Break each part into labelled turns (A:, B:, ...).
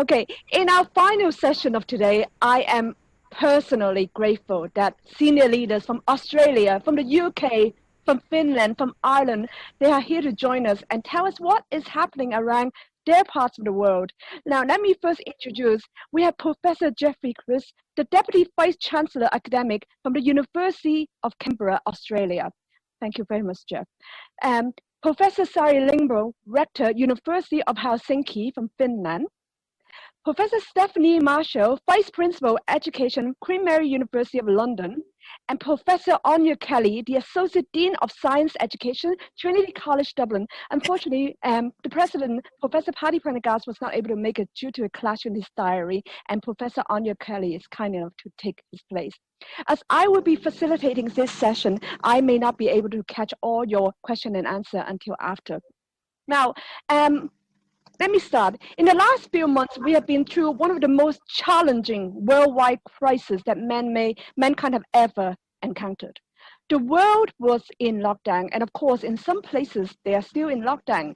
A: Okay, in our final session of today, I am personally grateful that senior leaders from Australia, from the UK, from Finland, from Ireland, they are here to join us and tell us what is happening around their parts of the world. Now, let me first introduce, we have Professor Geoffrey, the Deputy Vice Chancellor Academic from the University of Canberra, Australia. Thank you very much, Jeff. Professor Sari Lindblom, Rector, University of Helsinki from Finland. Professor Stephanie Marshall, Vice Principal Education, Queen Mary University of London, and Professor Anya Kelly, the Associate Dean of Science Education, Trinity College, Dublin. Unfortunately, the President, Professor Prendergast, was not able to make it due to a clash in his diary, and Professor Anya Kelly is kind enough to take his place. As I will be facilitating this session, I may not be able to catch all your question and answer until after. Now, let me start. In the last few months, we have been through one of the most challenging worldwide crises that mankind have ever encountered. The world was in lockdown, and of course, in some places, they are still in lockdown.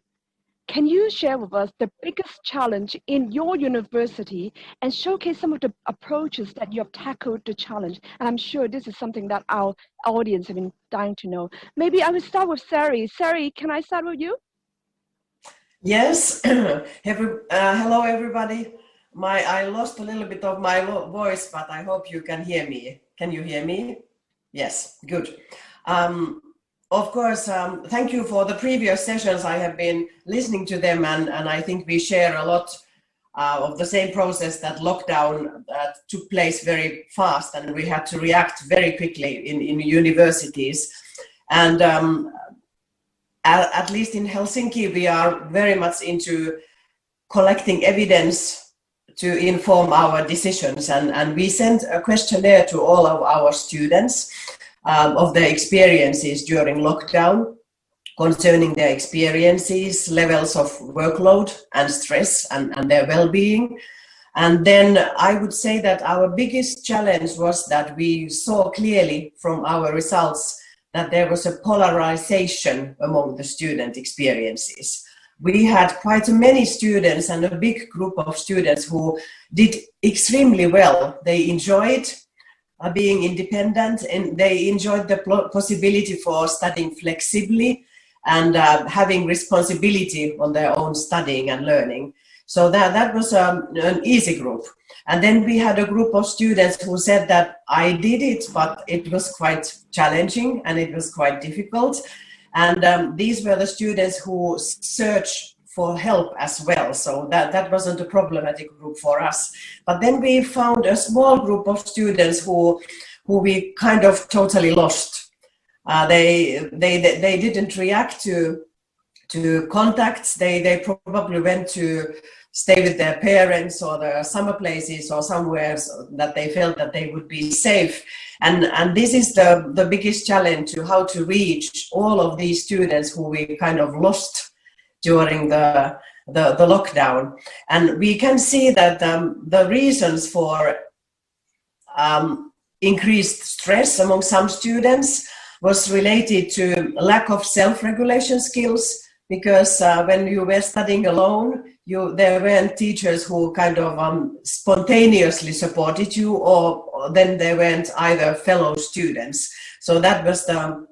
A: Can you share with us the biggest challenge in your university and showcase some of the approaches that you have tackled the challenge? And I'm sure this is something that our audience have been dying to know. Maybe I will start with Sari. Sari, can I start with you?
B: Yes. Hello, everybody. I lost a little bit of my voice, but I hope you can hear me. Can you hear me? Yes, good. Of course, thank you for the previous sessions. I have been listening to them, and I think we share a lot of the same process, that lockdown took place very fast, and we had to react very quickly in universities. And at least in Helsinki, we are very much into collecting evidence to inform our decisions. And we sent a questionnaire to all of our students of their experiences during lockdown, concerning their experiences, levels of workload and stress and their well-being. And then I would say that our biggest challenge was that we saw clearly from our results that there was a polarization among the student experiences. We had quite many students and a big group of students who did extremely well. They enjoyed being independent, and they enjoyed the possibility for studying flexibly and having responsibility on their own studying and learning. So that was an easy group. And then we had a group of students who said that I did it, but it was quite challenging and it was quite difficult. And these were the students who searched for help as well. So that wasn't a problematic group for us. But then we found a small group of students who we kind of totally lost. They didn't react to contacts. They probably went to stay with their parents or their summer places or somewhere that they felt that they would be safe. And this is the biggest challenge, to how to reach all of these students who we kind of lost during the lockdown. And we can see that the reasons for increased stress among some students was related to lack of self-regulation skills, because when you were studying alone, there weren't teachers who kind of spontaneously supported you, or then there weren't either fellow students. So that was the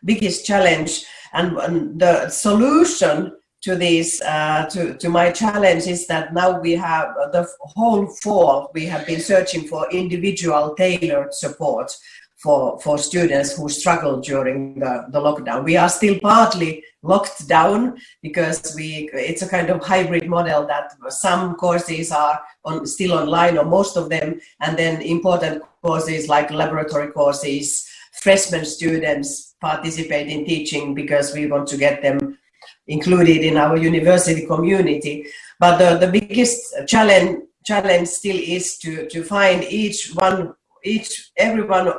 B: biggest challenge. And the solution to this, to my challenge, is that now we have the whole fall, we have been searching for individual tailored support for students who struggle during the lockdown. We are still partly locked down because it's a kind of hybrid model, that some courses are still online, or most of them, and then important courses like laboratory courses, freshman students participate in teaching because we want to get them included in our university community. But the biggest challenge still is to find every one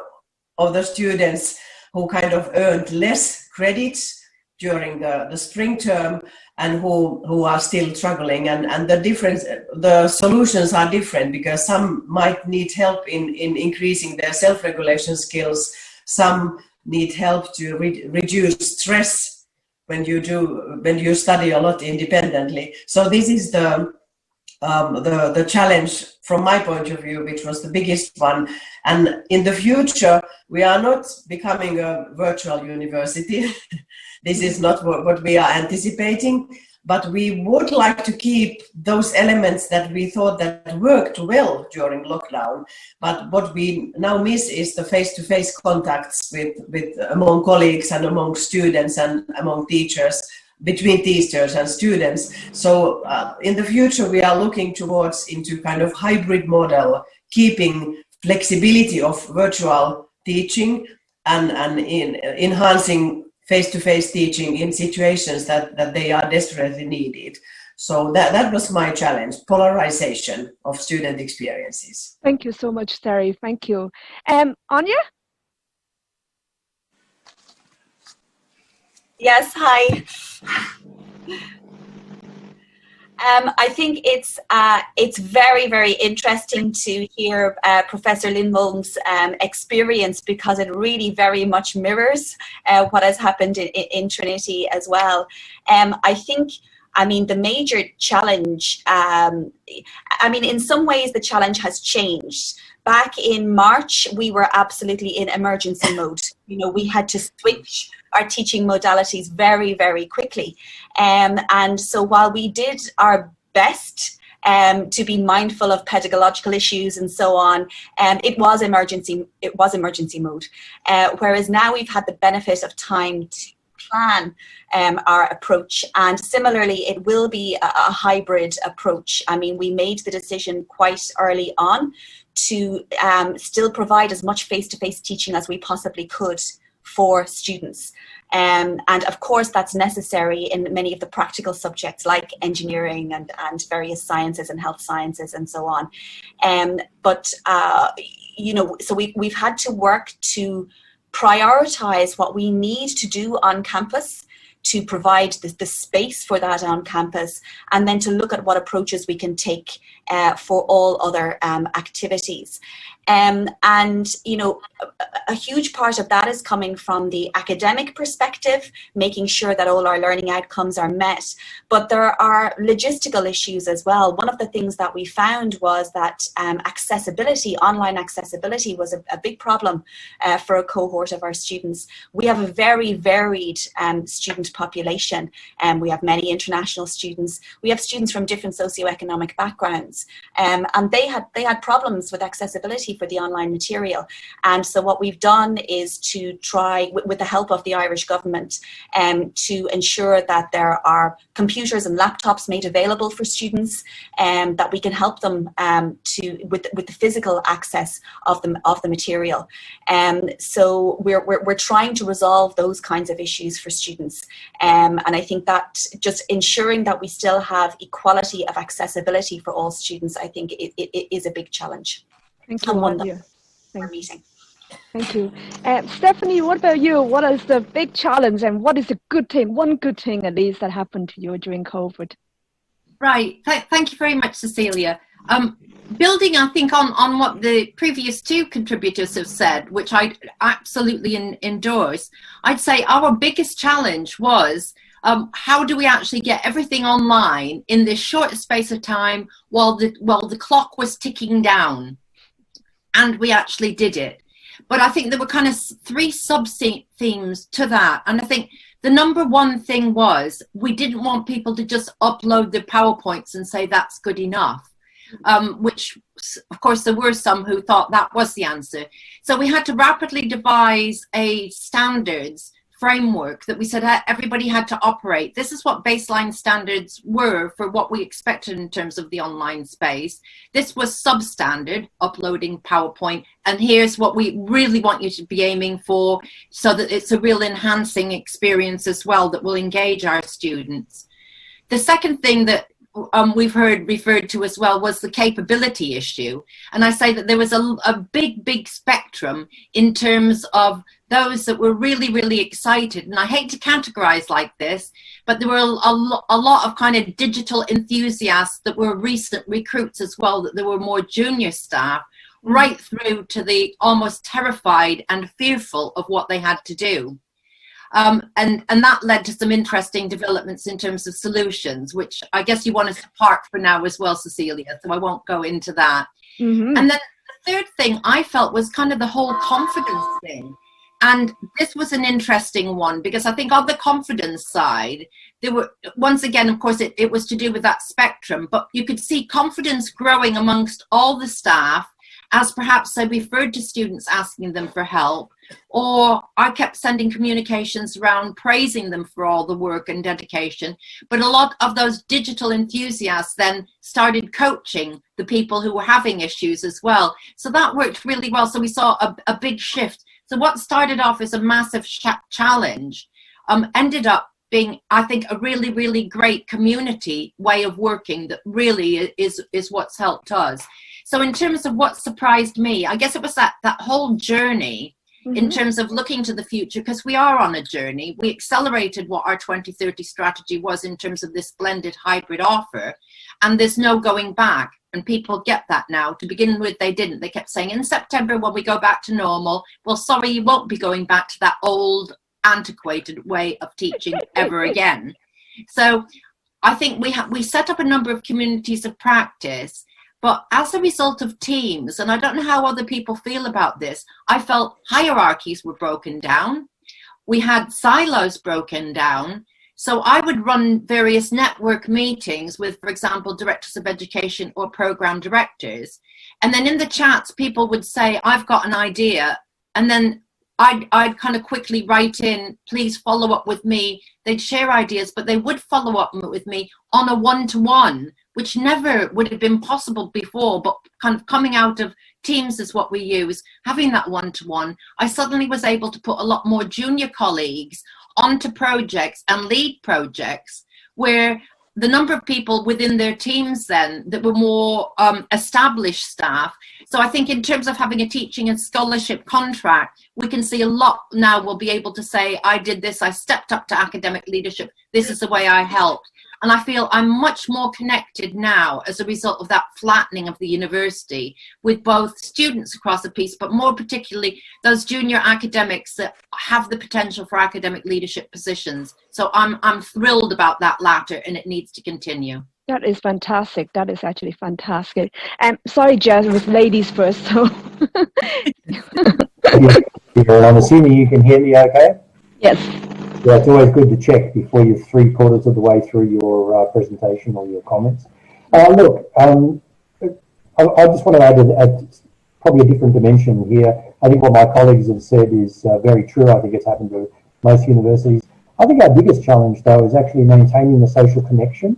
B: of the students who kind of earned less credits during the spring term and who are still struggling. And the solutions are different, because some might need help in increasing their self-regulation skills. Some need help to reduce stress when you study a lot independently. So this is the the challenge from my point of view, which was the biggest one. And in the future, we are not becoming a virtual university. This is not what we are anticipating, but we would like to keep those elements that we thought that worked well during lockdown. But what we now miss is the face-to-face contacts with among colleagues and among students and among teachers, between teachers and students. So in the future, we are looking towards into kind of hybrid model, keeping flexibility of virtual teaching and in enhancing face-to-face teaching in situations that they are desperately needed. So that was my challenge, polarization of student experiences.
A: Thank you so much, Sari. Thank you. Anya?
C: Yes, hi. I think it's very, very interesting to hear Professor Lindblom's experience, because it really very much mirrors what has happened in Trinity as well. I mean, the major challenge, in some ways the challenge has changed. Back in March, we were absolutely in emergency mode. You know, we had to switch our teaching modalities very, very quickly. And so while we did our best to be mindful of pedagogical issues and so on, it was emergency mode. Whereas now we've had the benefit of time to plan our approach, and similarly it will be a hybrid approach. I mean, we made the decision quite early on to still provide as much face-to-face teaching as we possibly could for students. And of course that's necessary in many of the practical subjects like engineering and various sciences and health sciences and so on. You know, so we've had to work to prioritize what we need to do on campus to provide the space for that on campus, and then to look at what approaches we can take for all other activities. And, you know, a huge part of that is coming from the academic perspective, making sure that all our learning outcomes are met. But there are logistical issues as well. One of the things that we found was that accessibility, online accessibility, was a big problem for a cohort of our students. We have a very varied student population, and we have many international students. We have students from different socioeconomic backgrounds, and they had problems with accessibility for the online material. And so what we've done is to try, with the help of the Irish government, to ensure that there are computers and laptops made available for students, that we can help them with the physical access of the material. So we're trying to resolve those kinds of issues for students. And I think that just ensuring that we still have equality of accessibility for all students, I think it is a big challenge.
A: Thank you, Anya.
C: Thank you.
A: Stephanie, what about you? What is the big challenge, and what is the good thing, one good thing at least, that happened to you during COVID?
D: Right. Thank you very much, Cecilia. Building, I think, on what the previous two contributors have said, which I absolutely endorse, I'd say our biggest challenge was how do we actually get everything online in this short space of time while the clock was ticking down. And we actually did it. But I think there were kind of three sub-themes to that. And I think the number one thing was we didn't want people to just upload their PowerPoints and say that's good enough, which, of course, there were some who thought that was the answer. So we had to rapidly devise a standards framework that we said everybody had to operate. This is what baseline standards were for what we expected in terms of the online space. This was substandard, uploading PowerPoint, and here's what we really want you to be aiming for, so that it's a real enhancing experience as well that will engage our students. The second thing that we've heard referred to as well was the capability issue. And I say that there was a big spectrum in terms of those that were really, really excited. And I hate to categorize like this, but there were a lot of kind of digital enthusiasts that were recent recruits as well, that there were more junior staff, right through to the almost terrified and fearful of what they had to do. And that led to some interesting developments in terms of solutions, which I guess you want us to park for now as well, Cecilia, so I won't go into that. And then the third thing I felt was kind of the whole confidence thing. And this was an interesting one, because I think on the confidence side, there were, once again, of course, it was to do with that spectrum, but you could see confidence growing amongst all the staff as perhaps they referred to students asking them for help, or I kept sending communications around praising them for all the work and dedication. But a lot of those digital enthusiasts then started coaching the people who were having issues as well. So that worked really well. So we saw a big shift. So what started off as a massive challenge ended up being, I think, a really, really great community way of working that really is what's helped us. So in terms of what surprised me, I guess it was that whole journey in terms of looking to the future, because we are on a journey. We accelerated what our 2030 strategy was in terms of this blended hybrid offer, and there's no going back. And people get that now. To begin with, they didn't. They kept saying, in September, when we go back to normal, well, sorry, you won't be going back to that old, antiquated way of teaching ever again. So I think we set up a number of communities of practice, but as a result of teams, and I don't know how other people feel about this, I felt hierarchies were broken down. We had silos broken down. So I would run various network meetings with, for example, directors of education or program directors. And then in the chats, people would say, I've got an idea. And then I'd kind of quickly write in, please follow up with me. They'd share ideas, but they would follow up with me on a one-to-one, which never would have been possible before, but kind of coming out of Teams is what we use, having that one-to-one. I suddenly was able to put a lot more junior colleagues onto projects and lead projects where the number of people within their teams then that were more established staff. So I think in terms of having a teaching and scholarship contract, we can see a lot now. We'll be able to say, I did this, I stepped up to academic leadership, this is the way I helped. And I feel I'm much more connected now as a result of that flattening of the university with both students across the piece, but more particularly those junior academics that have the potential for academic leadership positions. So I'm thrilled about that latter, and it needs to continue.
A: That is fantastic. That is actually fantastic. And sorry, Jazz, it was ladies first. So
E: I'm assuming you can hear me okay?
A: yes.
E: Yeah, it's always good to check before you're 3/4 of the way through your presentation or your comments. Look, I just want to add probably a different dimension here. I think what my colleagues have said is very true. I think it's happened to most universities. I think our biggest challenge, though, is actually maintaining the social connection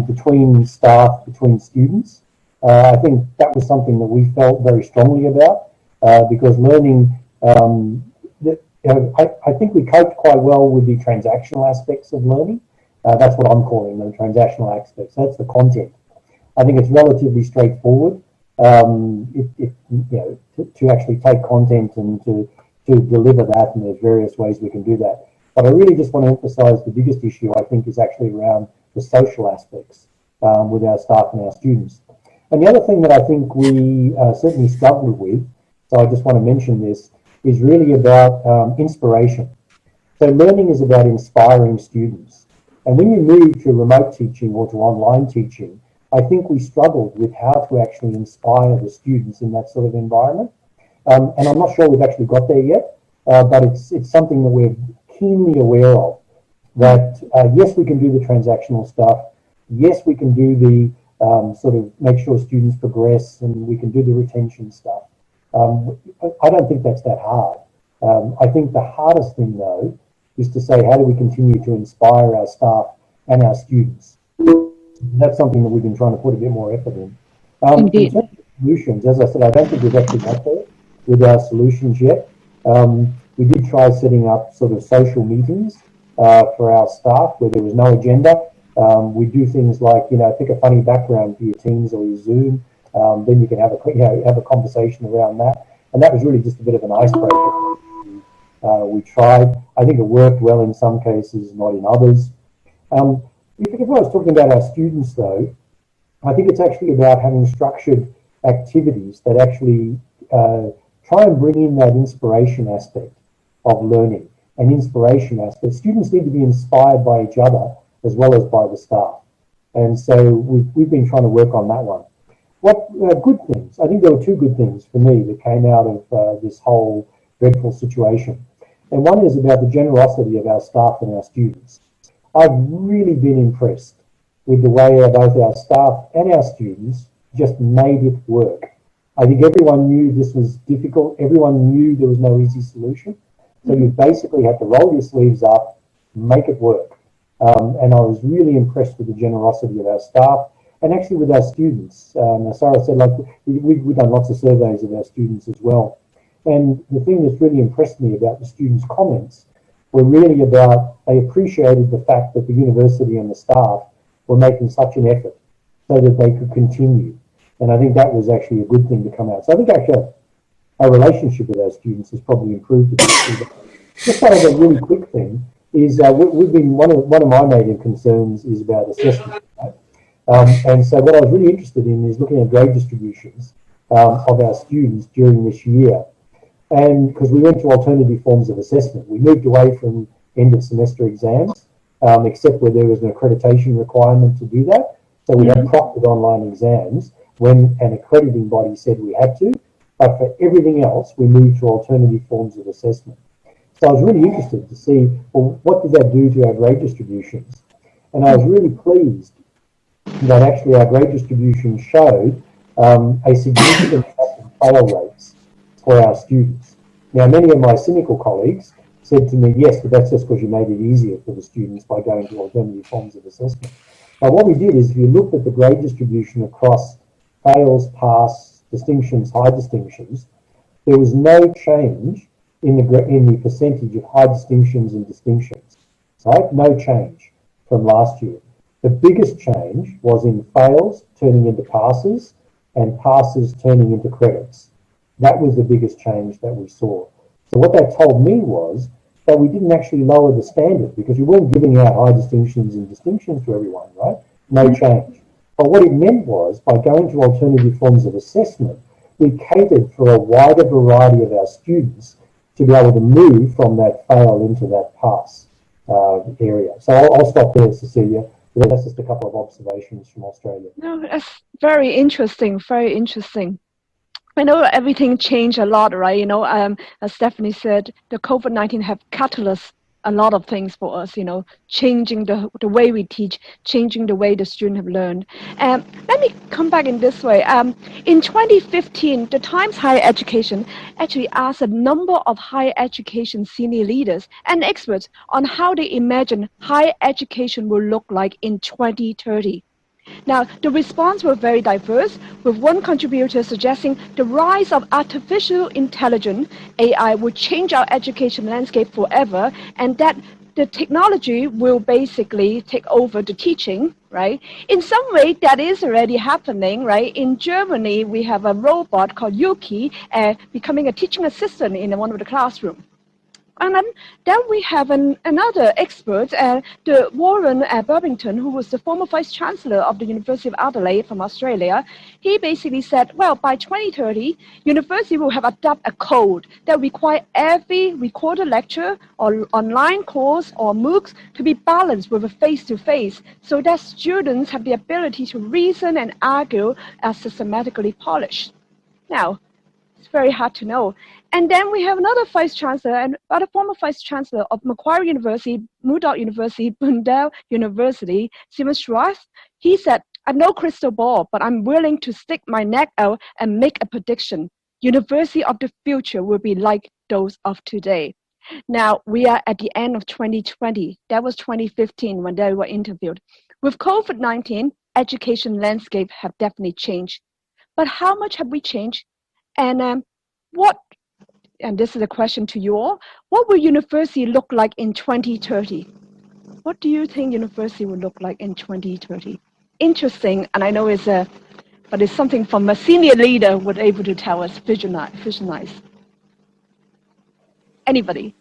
E: between staff, between students. I think that was something that we felt very strongly about because learning I think we coped quite well with the transactional aspects of learning. That's what I'm calling the transactional aspects. That's the content. I think it's relatively straightforward. To actually take content and to deliver that, and there's various ways we can do that. But I really just want to emphasise the biggest issue, I think, is actually around the social aspects with our staff and our students. And the other thing that I think we certainly struggled with, so I just want to mention this, is really about inspiration. So learning is about inspiring students. And when you move to remote teaching or to online teaching, I think we struggled with how to actually inspire the students in that sort of environment. And I'm not sure we've actually got there yet, but it's something that we're keenly aware of. That yes, we can do the transactional stuff. Yes, we can do the sort of make sure students progress, and we can do the retention stuff. I don't think that's that hard. I think the hardest thing, though, is to say, how do we continue to inspire our staff and our students? That's something that we've been trying to put a bit more effort in. In terms of solutions, as I said, I don't think we've actually got there with our solutions yet. We did try setting up sort of social meetings for our staff where there was no agenda. We do things like, pick a funny background for your Teams or your Zoom. Then you can have a conversation around that. And that was really just a bit of an icebreaker. We tried. I think it worked well in some cases, not in others. If I was talking about our students, though, I think it's actually about having structured activities that actually try and bring in that inspiration aspect of learning. and inspiration aspect. Students need to be inspired by each other as well as by the staff. And so we've been trying to work on that one. What good things? I think there were two good things for me that came out of this whole dreadful situation. And one is about the generosity of our staff and our students. I've really been impressed with the way both our staff and our students just made it work. I think everyone knew this was difficult. Everyone knew there was no easy solution. So you basically had to roll your sleeves up, make it work. And I was really impressed with the generosity of our staff and actually with our students. As Sarah said, like we've done lots of surveys of our students as well. And the thing that's really impressed me about the students' comments were really about, they appreciated the fact that the university and the staff were making such an effort so that they could continue. And I think that was actually a good thing to come out. So I think actually our relationship with our students has probably improved a bit. Just one of the really quick thing is we've been, one of my major concerns is about assessment. Right? And so what I was really interested in is looking at grade distributions of our students during this year. And because we went to alternative forms of assessment, we moved away from end of semester exams, except where there was an accreditation requirement to do that. So we had proctored online exams when an accrediting body said we had to, but for everything else, we moved to alternative forms of assessment. So I was really interested to see, well, what did that do to our grade distributions? And I was really pleased that actually our grade distribution showed a significant drop in fail rates for our students. Now, many of my cynical colleagues said to me, yes, but that's just because you made it easier for the students by going to alternative forms of assessment. But what we did is, if you looked at the grade distribution across fails, pass, distinctions, high distinctions, there was no change in the percentage of high distinctions and distinctions, right? No change from last year. The biggest change was in fails turning into passes and passes turning into credits. That was the biggest change that we saw. So what that told me was that we didn't actually lower the standard because we weren't giving out high distinctions and distinctions to everyone, right? No change. But what it meant was, by going to alternative forms of assessment, we catered for a wider variety of our students to be able to move from that fail into that pass area. So I'll stop there, Cecilia. That's just a couple of observations from Australia.
A: No, that's very interesting, very interesting. I know everything changed a lot, right? You know, as Stephanie said, the COVID-19 have catalyzed a lot of things for us, you know, changing the way we teach, changing the way the students have learned. Let me come back in this way. In 2015, the Times Higher Education actually asked a number of higher education senior leaders and experts on how they imagine higher education will look like in 2030. Now, the response were very diverse, with one contributor suggesting the rise of artificial intelligence, AI, will change our education landscape forever, and that the technology will basically take over the teaching, right? In some way, that is already happening, right? In Germany, we have a robot called Yuki becoming a teaching assistant in one of the classrooms. And then we have another expert, the Warren Burbington, who was the former Vice Chancellor of the University of Adelaide from Australia. He basically said, well, by 2030, university will have adopted a code that requires every recorded lecture or online course or MOOCs to be balanced with a face-to-face, so that students have the ability to reason and argue as systematically polished. Now, it's very hard to know. And then we have another Vice Chancellor and other former Vice Chancellor of Macquarie University, Murdoch University, Bundell University, Simon Schwartz. He said, I have no crystal ball, but I'm willing to stick my neck out and make a prediction. University of the future will be like those of today. Now, we are at the end of 2020. That was 2015 when they were interviewed. With COVID-19, education landscape have definitely changed. But how much have we changed? And and this is a question to you all, what will university look like in 2030? What do you think university will look like in 2030? Interesting, and I know but it's something from a senior leader would able to tell us, visualize. Anybody?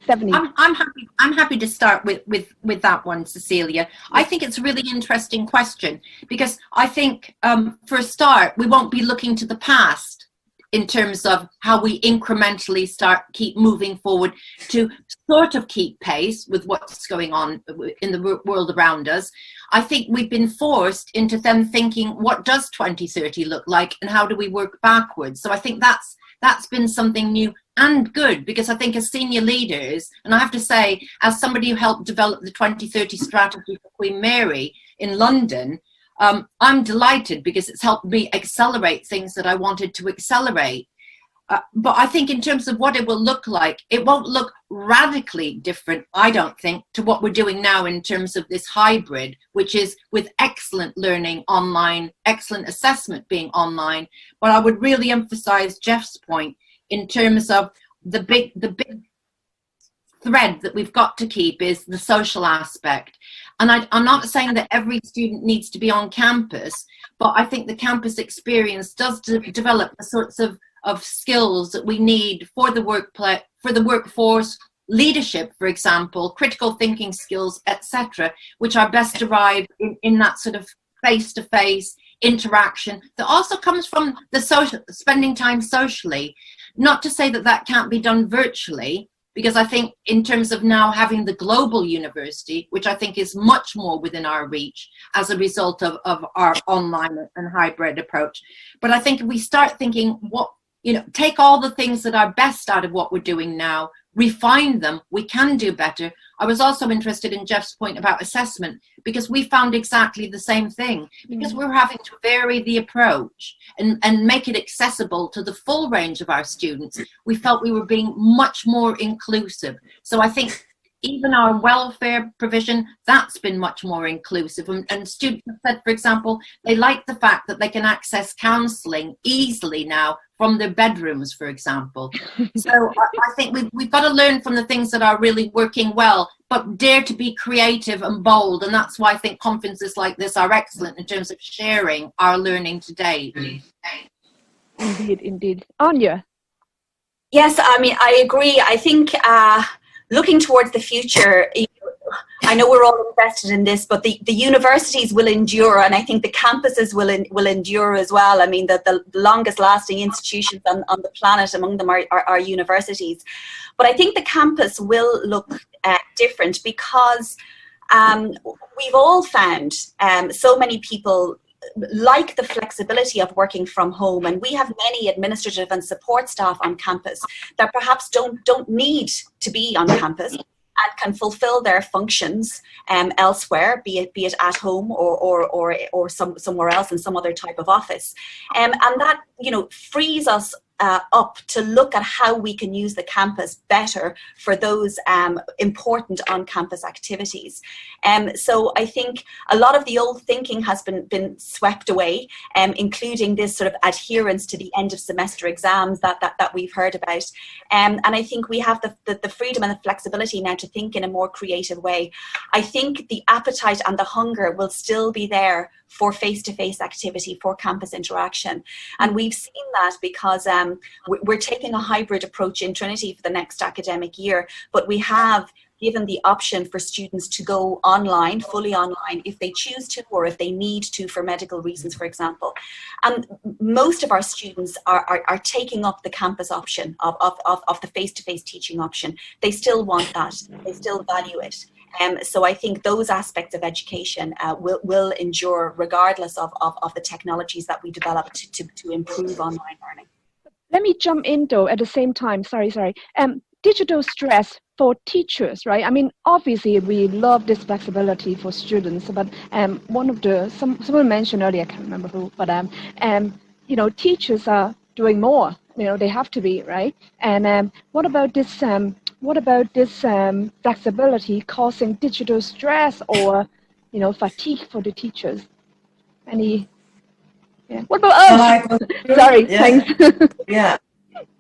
A: Stephanie.
D: I'm happy to start with that one, Cecilia. I think it's a really interesting question because I think for a start, we won't be looking to the past in terms of how we incrementally keep moving forward to sort of keep pace with what's going on in the world around us. I think we've been forced into then thinking, what does 2030 look like and how do we work backwards? So I think that's been something new and good, because I think as senior leaders, and I have to say, as somebody who helped develop the 2030 strategy for Queen Mary in London, I'm delighted because it's helped me accelerate things that I wanted to accelerate. But I think in terms of what it will look like, it won't look radically different, I don't think, to what we're doing now in terms of this hybrid, which is with excellent learning online, excellent assessment being online. But I would really emphasize Jeff's point in terms of the big thread that we've got to keep is the social aspect. And I'm not saying that every student needs to be on campus, but I think the campus experience does develop the sorts of skills that we need for the workplace, for the workforce, leadership, for example, critical thinking skills, etc., which are best derived in that sort of face-to-face interaction that also comes from the social, spending time socially. Not to say that that can't be done virtually, because I think in terms of now having the global university, which I think is much more within our reach as a result of our online and hybrid approach. But I think if we start thinking take all the things that are best out of what we're doing now, refine them, we can do better. I was also interested in Jeff's point about assessment, because we found exactly the same thing, because we're having to vary the approach and make it accessible to the full range of our students. We felt we were being much more inclusive. So I think even our welfare provision, that's been much more inclusive. And students have said, for example, they like the fact that they can access counselling easily now from their bedrooms, for example. So I think we've got to learn from the things that are really working well, but dare to be creative and bold. And that's why I think conferences like this are excellent in terms of sharing our learning to date.
A: Indeed. Anya?
C: Yes, I mean, I agree. I think looking towards the future, I know we're all invested in this, but the universities will endure, and I think the campuses will endure as well. I mean, the longest lasting institutions on the planet among them are universities. But I think the campus will look different, because we've all found so many people like the flexibility of working from home, and we have many administrative and support staff on campus that perhaps don't need to be on campus and can fulfill their functions elsewhere, be it at home or somewhere else in some other type of office, and that frees us up to look at how we can use the campus better for those important on-campus activities. So I think a lot of the old thinking has been swept away, including this sort of adherence to the end of semester exams that we've heard about. And I think we have the freedom and the flexibility now to think in a more creative way. I think the appetite and the hunger will still be there for face-to-face activity, for campus interaction. And we've seen that because we're taking a hybrid approach in Trinity for the next academic year, but we have given the option for students to go online, fully online, if they choose to or if they need to for medical reasons, for example. And most of our students are taking up the campus option of the face-to-face teaching option. They still want that. They still value it. So I think those aspects of education will endure regardless of the technologies that we develop to improve online learning.
A: Let me jump in though at the same time, sorry. Digital stress for teachers, right? I mean, obviously we love this flexibility for students, but one of someone mentioned earlier, I can't remember who, but teachers are doing more. They have to be, right? And what about this flexibility causing digital stress or fatigue for the teachers? What about us? Sorry,
B: yeah.
A: Thanks.
B: Yeah.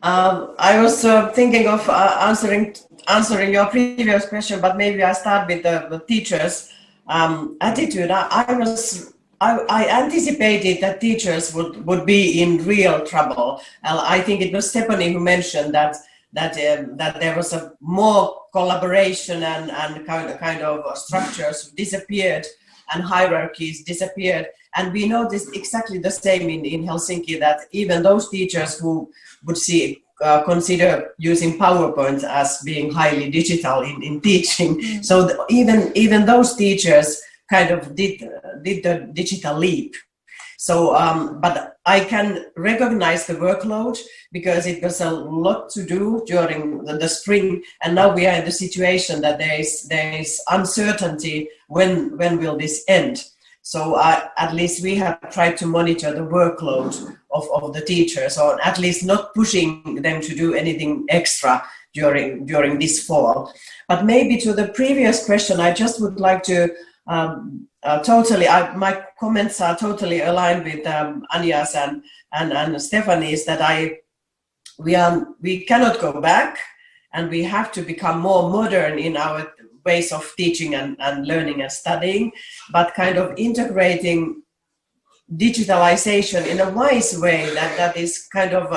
B: I was thinking of answering your previous question, but maybe I start with the teachers' attitude. I anticipated that teachers would be in real trouble. I think it was Stephanie who mentioned that there was a more collaboration and kind of structures disappeared and hierarchies disappeared. And we noticed exactly the same in Helsinki, that even those teachers who would see consider using PowerPoint as being highly digital in teaching. So even those teachers kind of did the digital leap. So, but I can recognize the workload because it was a lot to do during the spring, and now we are in the situation that there is uncertainty when will this end. So at least we have tried to monitor the workload of the teachers, or at least not pushing them to do anything extra during this fall. But maybe to the previous question, I just would like to my comments are totally aligned with Anja's and Stephanie's, that we cannot go back, and we have to become more modern in our ways of teaching and learning and studying, but kind of integrating digitalization in a wise way that is kind of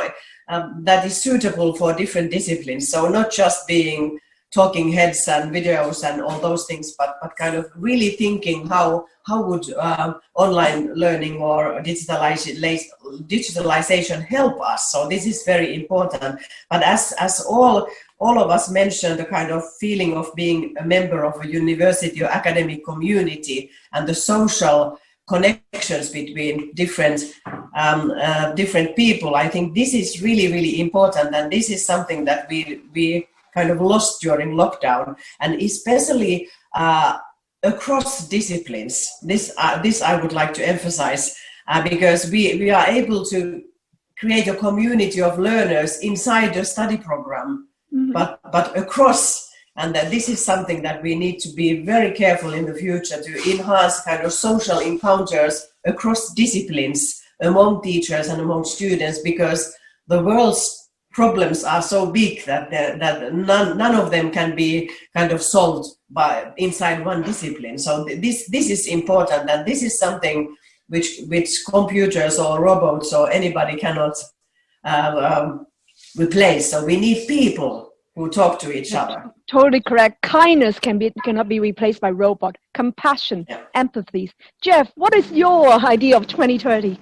B: that is suitable for different disciplines. So not just being talking heads and videos and all those things, but kind of really thinking how would online learning or digitalization help us. So this is very important. But as all of us mentioned, the kind of feeling of being a member of a university or academic community and the social connections between different people, I think this is really, really important, and this is something that we kind of lost during lockdown, and especially across disciplines. This I would like to emphasize, because we are able to create a community of learners inside the study program, but across. And that this is something that we need to be very careful in the future to enhance kind of social encounters across disciplines among teachers and among students, because the world's problems are so big that none of them can be kind of solved by inside one discipline. So this is important, and this is something which computers or robots or anybody cannot replace. So we need people who talk to each other.
A: Totally correct. Kindness cannot be replaced by robot. Compassion, empathy. Jeff, what is your idea of 2030?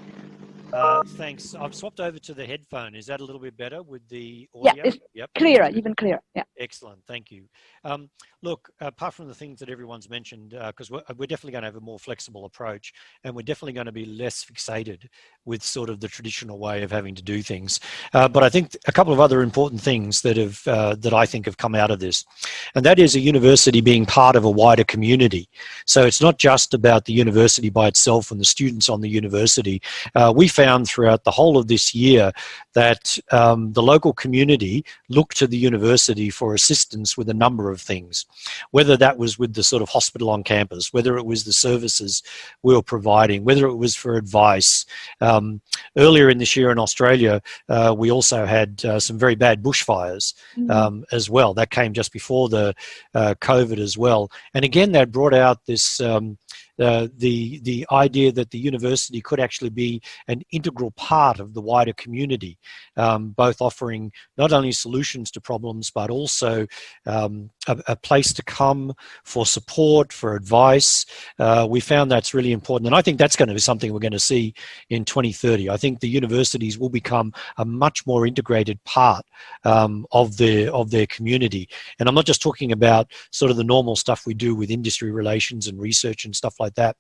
F: Thanks. I've swapped over to the headphone. Is that a little bit better with the audio?
A: Yeah, it's clearer, even clearer. Yeah.
F: Excellent. Thank you. Look, apart from the things that everyone's mentioned, because we're definitely going to have a more flexible approach, and we're definitely going to be less fixated with sort of the traditional way of having to do things. But I think a couple of other important things that I think have come out of this, and that is a university being part of a wider community. So it's not just about the university by itself and the students on the university. We found throughout the whole of this year that the local community looked to the university for assistance with a number of things, whether that was with the sort of hospital on campus, whether it was the services we were providing, whether it was for advice. Earlier in this year in Australia, we also had some very bad bushfires as well. That came just before the COVID as well. And again, that brought out this the idea that the university could actually be an integral part of the wider community, both offering not only solutions to problems, but also a place to come for support, for advice. We found that's really important. And I think that's going to be something we're going to see in 2030. I think the universities will become a much more integrated part of their community. And I'm not just talking about sort of the normal stuff we do with industry relations and research and stuff like that.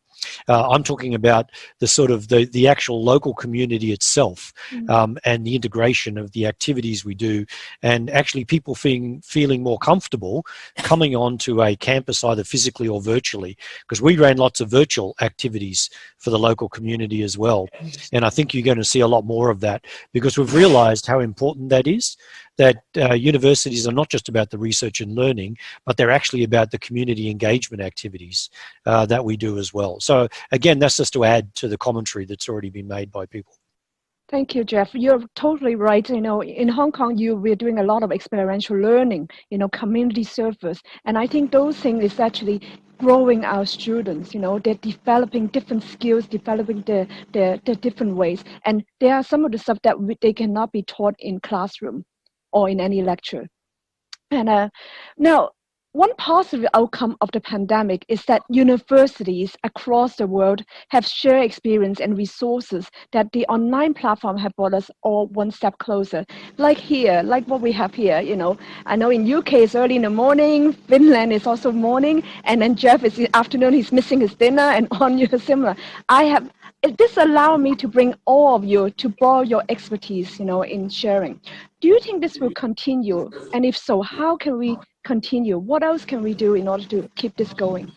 F: I'm talking about the sort of the actual local community itself, and the integration of the activities we do, and actually people feeling more comfortable coming onto a campus either physically or virtually, because we ran lots of virtual activities for the local community as well. And I think you're going to see a lot more of that, because we've realized how important that is, that universities are not just about the research and learning, but they're actually about the community engagement activities that we do as well. So again, that's just to add to the commentary that's already been made by people.
A: Thank you, Jeff. You're totally right. You know, in Hong Kong, we're doing a lot of experiential learning, you know, community service. And I think those things is actually growing our students. You know, they're developing different skills, developing their different ways. And there are some of the stuff that they cannot be taught in classroom or in any lecture. And now, one positive outcome of the pandemic is that universities across the world have shared experience and resources that the online platform have brought us all one step closer. Like here, like what we have here, you know. I know in UK it's early in the morning, Finland is also morning, and then Jeff is in the afternoon, he's missing his dinner, and on you similar. This allowed me to bring all of you to borrow your expertise, you know, in sharing. Do you think this will continue? And if so, how can we continue? What else can we do in order to keep this going?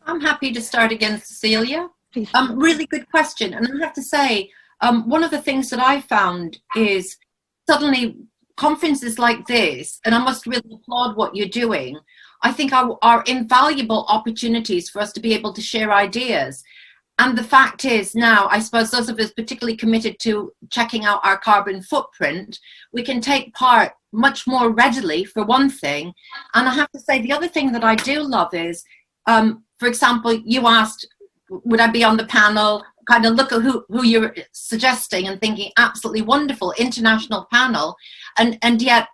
D: I'm happy to start again, Cecilia.
A: Please.
D: Really good question. And I have to say, one of the things that I found is suddenly conferences like this, and I must really applaud what you're doing, I think are invaluable opportunities for us to be able to share ideas. And the fact is now, I suppose those of us particularly committed to checking out our carbon footprint, we can take part much more readily, for one thing. And I have to say, the other thing that I do love is, for example, you asked, would I be on the panel? Kind of look at who you're suggesting and thinking, absolutely wonderful international panel. And yet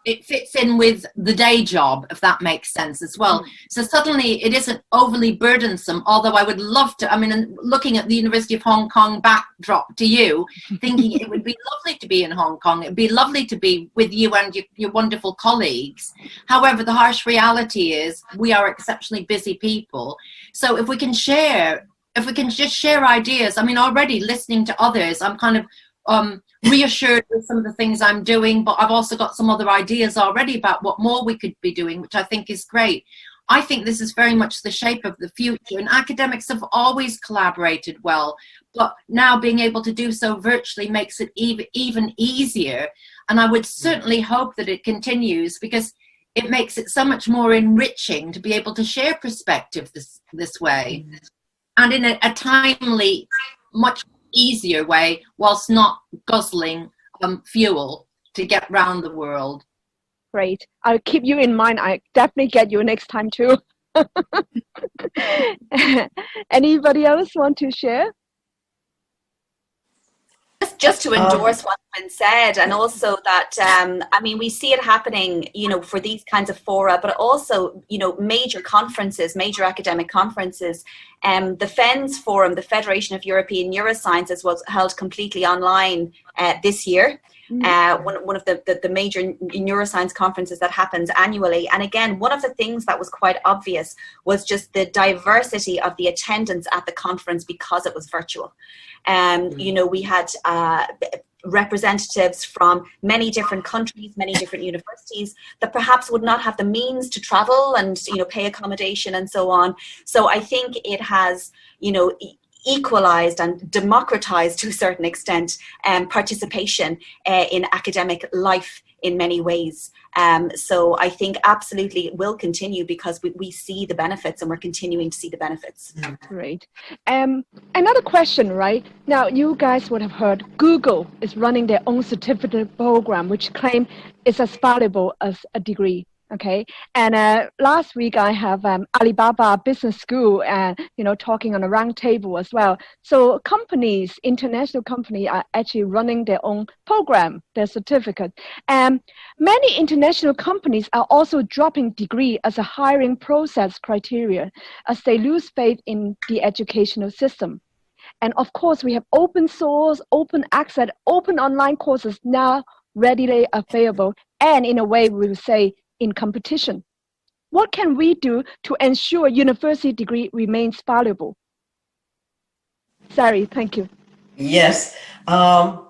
D: it fits in with the day job, if that makes sense as well. So suddenly it isn't overly burdensome, although I would love to, I mean, looking at the University of Hong Kong backdrop to you, thinking it would be lovely to be in Hong Kong. It'd be lovely to be with you and your wonderful colleagues. However, the harsh reality is we are exceptionally busy people. So if we can just share ideas, I mean, already listening to others, I'm kind of reassured with some of the things I'm doing, but I've also got some other ideas already about what more we could be doing, which I think is great. I think this is very much the shape of the future, and academics have always collaborated well, but now being able to do so virtually makes it even easier. And I would certainly hope that it continues, because it makes it so much more enriching to be able to share perspective this way, and in a timely, much easier way, whilst not guzzling fuel to get round the world.
A: Great. I'll keep you in mind. I definitely get you next time too. Anybody else want to share?
C: Just to endorse what's been said, and also that, I mean, we see it happening, you know, for these kinds of fora, but also, you know, major conferences, major academic conferences. The FENS Forum, the Federation of European Neurosciences, was held completely online this year. One of the major neuroscience conferences that happens annually. And again, one of the things that was quite obvious was just the diversity of the attendance at the conference because it was virtual. You know, we had representatives from many different countries, many different universities that perhaps would not have the means to travel and, you know, pay accommodation and so on. So I think it has, you know, equalized and democratized to a certain extent participation in academic life in many ways. So I think absolutely it will continue, because we see the benefits, and we're continuing to see the benefits.
A: Great. Another question, right? Now, you guys would have heard Google is running their own certificate program, which claim it's as valuable as a degree. Okay, and last week I have Alibaba Business School, you know, talking on a round table as well. So companies, international companies, are actually running their own program, their certificate. Many international companies are also dropping degree as a hiring process criteria, as they lose faith in the educational system. And of course, we have open source, open access, open online courses now readily available, and in a way we would say in competition. What can we do to ensure university degree remains valuable? Sari, thank you.
B: Yes. I'm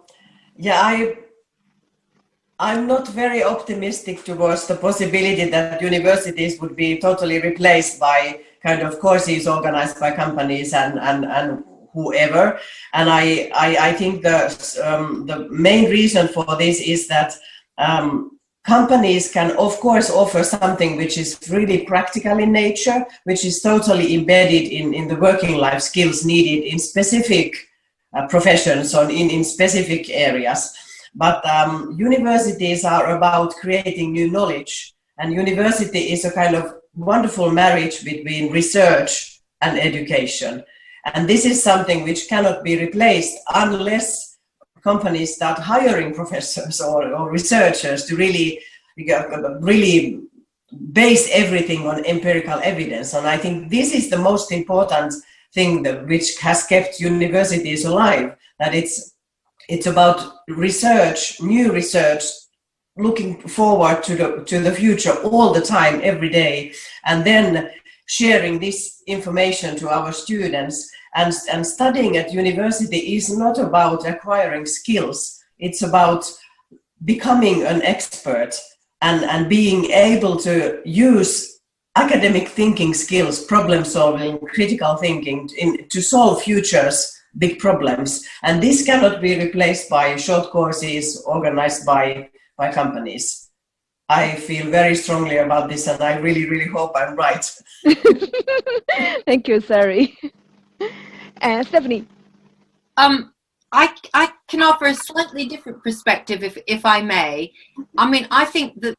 B: not very optimistic towards the possibility that universities would be totally replaced by kind of courses organized by companies and whoever. And I think the main reason for this is that companies can, of course, offer something which is really practical in nature, which is totally embedded in the working life skills needed in specific professions or in specific areas. But universities are about creating new knowledge, and university is a kind of wonderful marriage between research and education. And this is something which cannot be replaced unless companies start hiring professors or researchers to really really base everything on empirical evidence. And I think this is the most important thing which has kept universities alive, that it's about research, new research, looking forward to the future all the time, every day, and then sharing this information to our students. And studying at university is not about acquiring skills, it's about becoming an expert and being able to use academic thinking skills, problem solving, critical thinking to solve futures big problems. And this cannot be replaced by short courses organized by companies. I feel very strongly about this, and I really, really hope I'm right.
A: Thank you, Sari. And Stephanie.
D: I can offer a slightly different perspective, if I may. I mean, I think that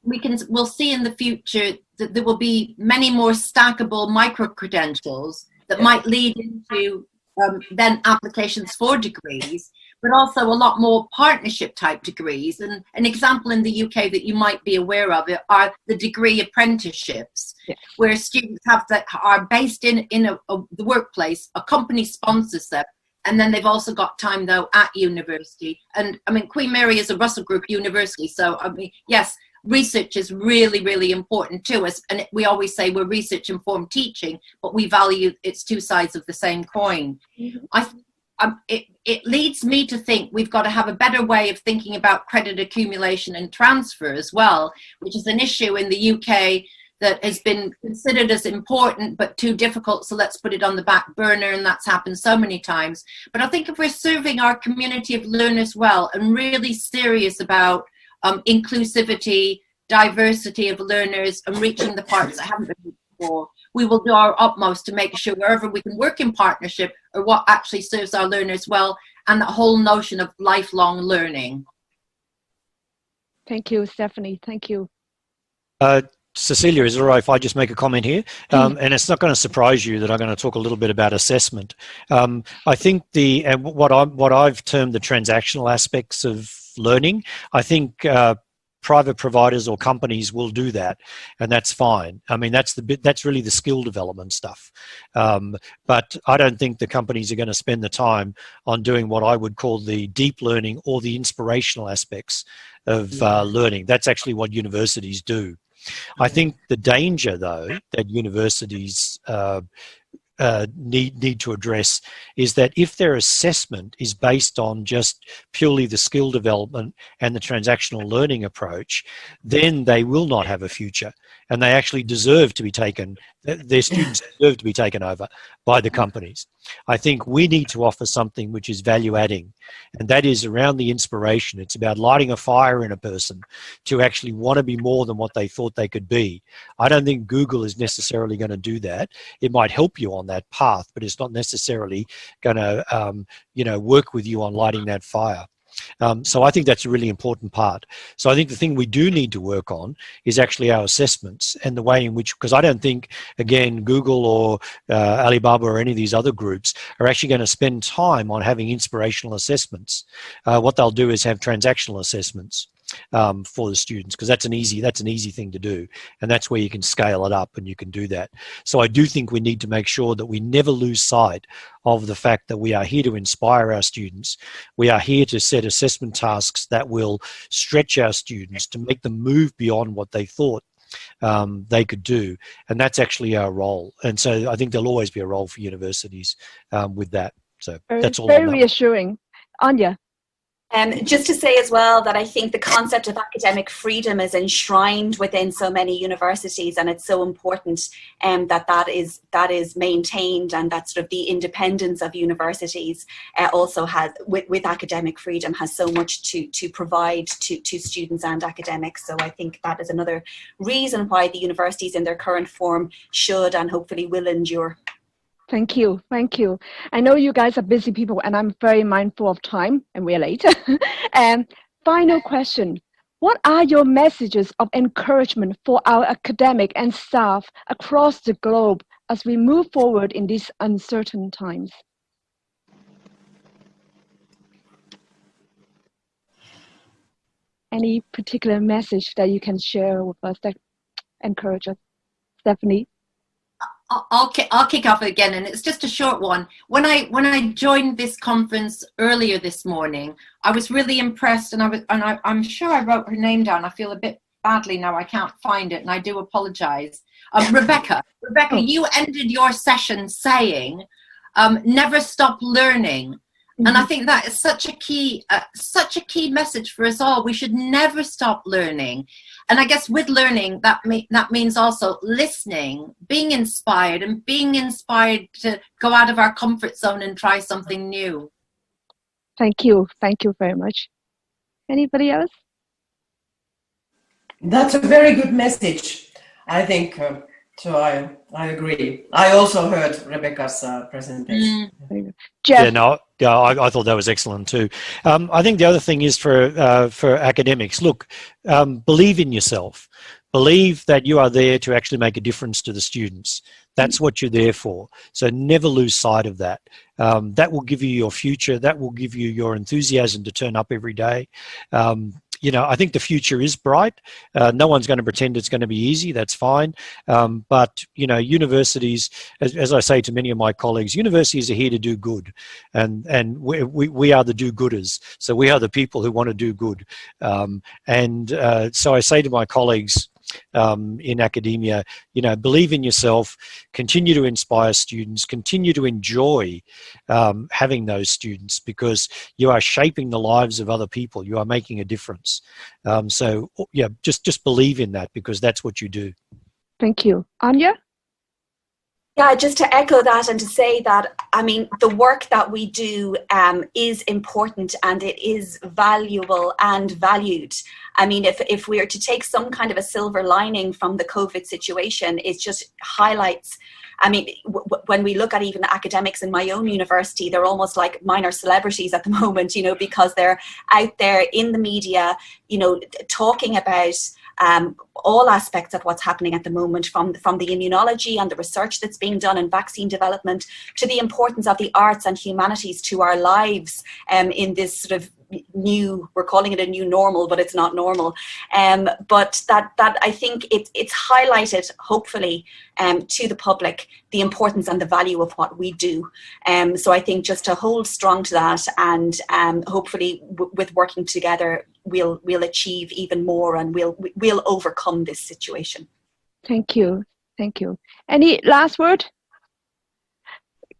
D: we'll see in the future that there will be many more stackable micro-credentials that might lead into then applications for degrees, but also a lot more partnership type degrees. And an example in the UK that you might be aware of are the degree apprenticeships, where students are based in the workplace, a company sponsors them, and then they've also got time though at university. And I mean, Queen Mary is a Russell Group university, so I mean, yes, research is really, really important to us. And we always say we're research informed teaching, but we value it's two sides of the same coin. It leads me to think we've got to have a better way of thinking about credit accumulation and transfer as well, which is an issue in the UK that has been considered as important but too difficult, so let's put it on the back burner, and that's happened so many times. But I think if we're serving our community of learners well and really serious about inclusivity, diversity of learners, and reaching the parts that haven't been reached before, we will do our utmost to make sure wherever we can work in partnership or what actually serves our learners well, and that whole notion of lifelong learning.
A: Thank you, Stephanie. Thank you.
F: Cecilia, is it all right if I just make a comment here? And it's not going to surprise you that I'm going to talk a little bit about assessment. I think what I've termed the transactional aspects of learning, I think private providers or companies will do that, and that's fine. I mean, that's really the skill development stuff. But I don't think the companies are going to spend the time on doing what I would call the deep learning or the inspirational aspects of learning. That's actually what universities do. I think the danger, though, that universities need to address is that if their assessment is based on just purely the skill development and the transactional learning approach, then they will not have a future, and they actually deserve to be taken, their students deserve to be taken over by the companies. I think we need to offer something which is value adding, and that is around the inspiration. It's about lighting a fire in a person to actually want to be more than what they thought they could be. I don't think Google is necessarily going to do that. It might help you on that path, but it's not necessarily going to work with you on lighting that fire. So I think that's a really important part. So I think the thing we do need to work on is actually our assessments and the way in which, because I don't think, again, Google or Alibaba or any of these other groups are actually going to spend time on having inspirational assessments. What they'll do is have transactional assessments for the students, because that's an easy thing to do, and that's where you can scale it up and you can do that. So I do think we need to make sure that we never lose sight of the fact that we are here to inspire our students. We are here to set assessment tasks that will stretch our students to make them move beyond what they thought they could do, and that's actually our role. And so I think there'll always be a role for universities with that. So that's all.
A: Very reassuring. Anya.
C: Just to say as well that I think the concept of academic freedom is enshrined within so many universities, and it's so important that is maintained, and that sort of the independence of universities also has, with academic freedom, has so much to provide to students and academics. So I think that is another reason why the universities in their current form should and hopefully will endure.
A: Thank you. Thank you. I know you guys are busy people, and I'm very mindful of time, and we're late. And final question. What are your messages of encouragement for our academic and staff across the globe as we move forward in these uncertain times? Any particular message that you can share with us that encourage us? Stephanie?
D: I'll kick off again, and it's just a short one. When I joined this conference earlier this morning, I was really impressed, and I'm sure I wrote her name down. I feel a bit badly now. I can't find it, and I do apologise. Rebecca, you ended your session saying, "Never stop learning." And I think that is such a key message for us all. We should never stop learning. And I guess with learning, that means also listening, being inspired, and being inspired to go out of our comfort zone and try something new.
A: Thank you. Thank you very much. Anybody else?
B: That's a very good message, I think. So I agree. I also heard Rebecca's presentation.
A: Jeff.
F: Yeah, I thought that was excellent too. I think the other thing is for academics, look, believe in yourself. Believe that you are there to actually make a difference to the students. That's what you're there for. So never lose sight of that. That will give you your future. That will give you your enthusiasm to turn up every day. You know, I think the future is bright. No one's going to pretend it's going to be easy. That's fine. But, you know, universities, as I say to many of my colleagues, universities are here to do good. And we are the do-gooders. So we are the people who want to do good. So I say to my colleagues, in academia, you know, believe in yourself, continue to inspire students, continue to enjoy having those students, because you are shaping the lives of other people. You are making a difference. So yeah, just believe in that, because that's what you do.
A: Thank you. Anya?
C: Yeah, just to echo that and to say that, I mean, the work that we do is important, and it is valuable and valued. I mean, if we are to take some kind of a silver lining from the COVID situation, it just highlights, I mean, when we look at even academics in my own university, they're almost like minor celebrities at the moment, you know, because they're out there in the media, you know, talking about all aspects of what's happening at the moment, from the immunology and the research that's being done in vaccine development, to the importance of the arts and humanities to our lives in this sort of new, we're calling it a new normal, but it's not normal. But that I think it's highlighted, hopefully, to the public, the importance and the value of what we do. So I think just to hold strong to that, and hopefully with working together, we'll achieve even more, and we'll overcome this situation.
A: Thank you. Thank you. Any last word?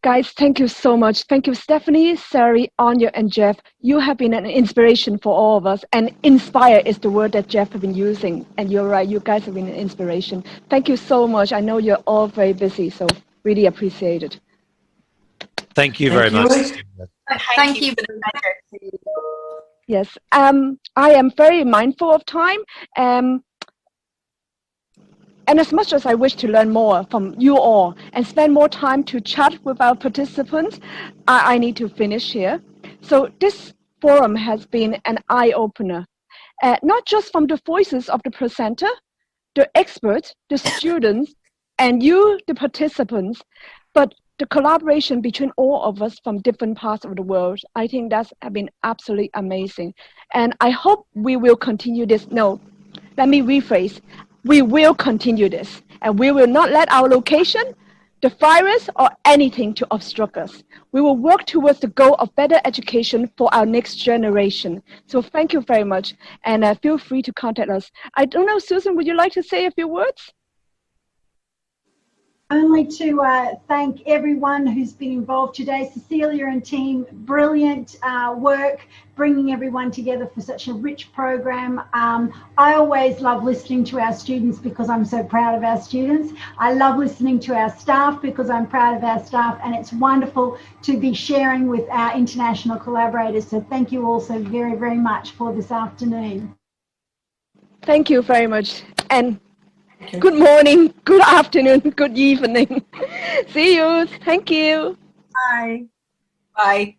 A: Guys, thank you so much. Thank you, Stephanie, Sari, Anya, and Jeff. You have been an inspiration for all of us, and inspire is the word that Jeff has been using. And you're right, you guys have been an inspiration. Thank you so much. I know you're all very busy, so really appreciate it.
F: Thank you very much.
C: Thank you.
A: Yes, I am very mindful of time. And as much as I wish to learn more from you all and spend more time to chat with our participants, I need to finish here. So this forum has been an eye-opener, not just from the voices of the presenter, the experts, the students, and you, the participants, but the collaboration between all of us from different parts of the world. I think that's been absolutely amazing. And I hope we will continue this. No, let me rephrase. We will continue this, and we will not let our location, the virus, or anything to obstruct us. We will work towards the goal of better education for our next generation. So thank you very much, and feel free to contact us. I don't know, Susan, would you like to say a few words?
G: Only to thank everyone who's been involved today. Cecilia and team, brilliant work bringing everyone together for such a rich program. I always love listening to our students because I'm so proud of our students. I love listening to our staff because I'm proud of our staff, and it's wonderful to be sharing with our international collaborators. So thank you all so very, very much for this afternoon.
A: Thank you very much. And good morning, good afternoon, good evening. See you. Thank you.
C: Bye. Bye.